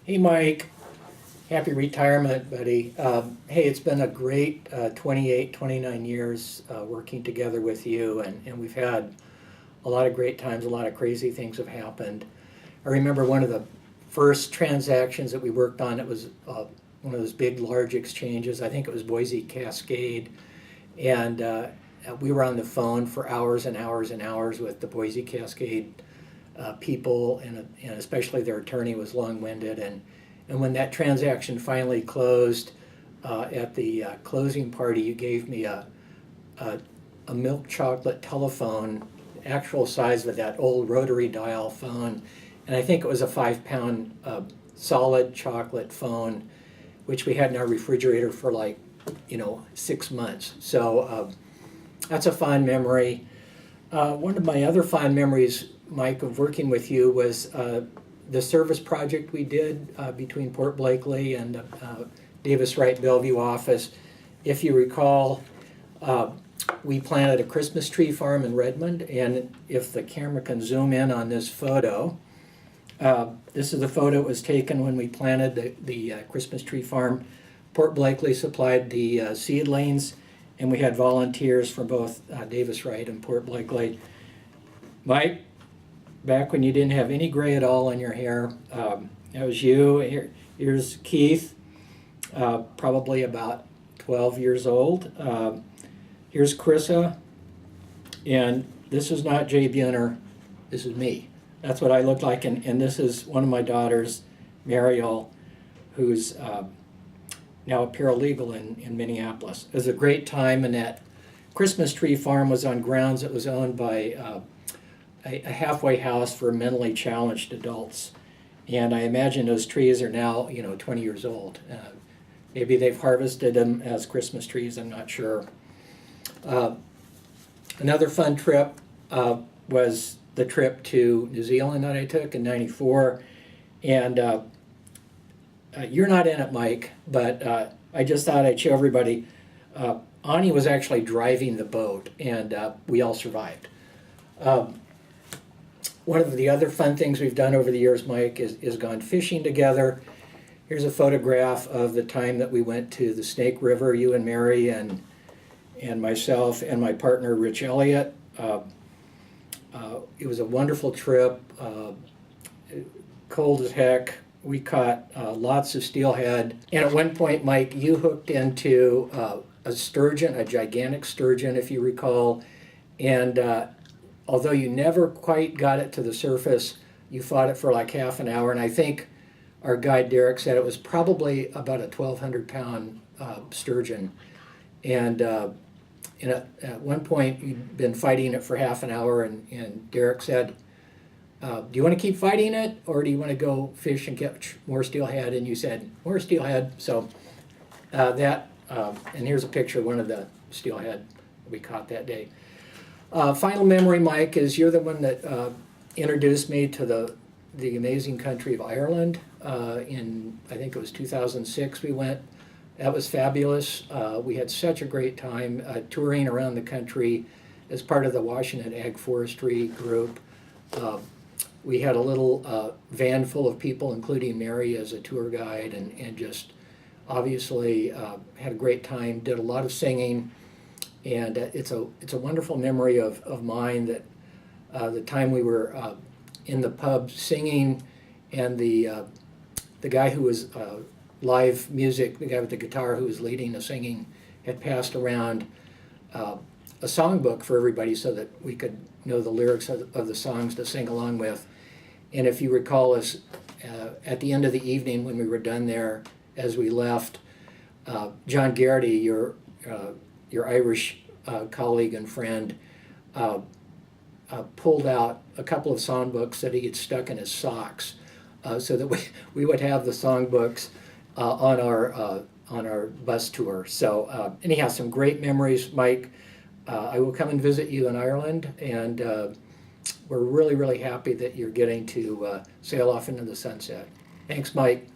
Hey Mike, happy retirement, buddy. Hey, it's been a great 28, 29 years working together with you, and we've had a lot of great times, a lot of crazy things have happened. I remember one of the first transactions that we worked on, it was one of those big, large exchanges. I think it was Boise Cascade, and we were on the phone for hours and hours and hours with the Boise Cascade people, and especially their attorney was long-winded. And when that transaction finally closed, at the closing party, you gave me a milk chocolate telephone, actual size of that old rotary dial phone, and I think it was a 5-pound solid chocolate phone, which we had in our refrigerator for like 6 months. So that's a fond memory. One of my other fond memories, Mike, of working with you was the service project we did between Port Blakely and Davis Wright Bellevue office. If you recall, we planted a Christmas tree farm in Redmond, and if the camera can zoom in on this photo, this is the photo that was taken when we planted the Christmas tree farm. Port Blakely supplied the seedlings, and we had volunteers from both Davis Wright and Port Blakely. Mike, back when you didn't have any gray at all in your hair, that was you. Here's Keith, probably about 12 years old. Here's Chrissa, and this is not Jay Buhner, this is me. That's what I look like, and this is one of my daughters, Mariel, who's now a paralegal in Minneapolis. It was a great time, and that Christmas tree farm was on grounds that was owned by a halfway house for mentally challenged adults. And I imagine those trees are now 20 years old. Maybe they've harvested them as Christmas trees, I'm not sure. Another fun trip was the trip to New Zealand that I took in '94. And you're not in it, Mike, but I just thought I'd show everybody. Ani was actually driving the boat, and we all survived. One of the other fun things we've done over the years, Mike, is gone fishing together. Here's a photograph of the time that we went to the Snake River, you and Mary and myself and my partner, Rich Elliott. It was a wonderful trip, cold as heck. We caught lots of steelhead. And at one point, Mike, you hooked into a sturgeon, a gigantic sturgeon, if you recall. And although you never quite got it to the surface, you fought it for like half an hour. And I think our guide Derek said it was probably about a 1,200-pound sturgeon. And at one point, you'd been fighting it for half an hour, and Derek said, do you want to keep fighting it, or do you want to go fish and catch more steelhead? And you said, more steelhead. So and here's a picture of one of the steelhead we caught that day. Final memory, Mike, is you're the one that introduced me to the amazing country of Ireland. In, I think it was 2006 we went. That was fabulous. We had such a great time touring around the country as part of the Washington Ag Forestry group. We had a little van full of people, including Mary as a tour guide, and just obviously had a great time, did a lot of singing. And it's a wonderful memory of mine that the time we were in the pub singing, and the guy who was live music, the guy with the guitar who was leading the singing, had passed around a songbook for everybody so that we could know the lyrics of the songs to sing along with. And if you recall us, at the end of the evening when we were done there, as we left, John Garrity, your Irish colleague and friend, pulled out a couple of songbooks that he had stuck in his socks, so that we would have the songbooks on our bus tour. So anyhow, some great memories, Mike. I will come and visit you in Ireland, and we're really, really happy that you're getting to sail off into the sunset. Thanks, Mike.